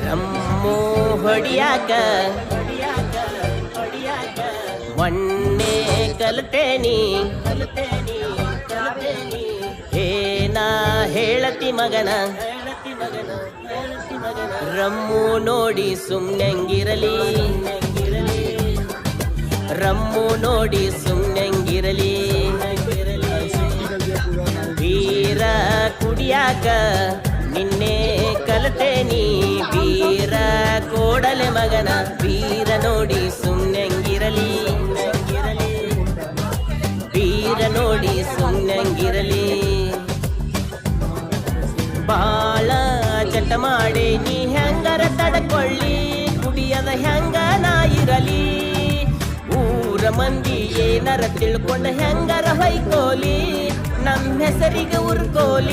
rum ಹೊಡಿಯಾಕ ಒಣ್ಣೆ ಕಲ್ತೇನಿ ಏನ ಹೇಳತಿ ಮಗನ ರಮ್ಮು ನೋಡಿ ಸುಮ್ನೆಂಗಿರಲಿ ರಮ್ಮು ನೋಡಿ ಸುಮ್ನೆಂಗಿರಲಿ ಬೀರ ಕುಡಿಯಾಕ ನಿನ್ನೆ ಕಲ್ತೇನಿ ಬೀರ ಕೋಡಲೆ ಮಗನ ಬೀರ ನೋಡಿ ಸುಮ್ನೆಂಗಿರಲಿ ಬೀರ ನೋಡಿ ಸುಮ್ನೆಂಗಿರಲಿ ಬಾಳ ಚಟ ಮಾಡಿ ನೀ ಹೆಂಗರ ತಡ್ಕೊಳ್ಳಿ ಕುಡಿಯದ ಹೆಂಗ ನಾ ಇರಲಿ ಊರ ಮಂದಿ ಏನರ ತಿಳ್ಕೊಂಡ ಹೆಂಗರ ಹೊಯ್ಕೋಲಿ ನಮ್ಮ ಹೆಸರಿಗೆ ಉರ್ಕೋಲಿ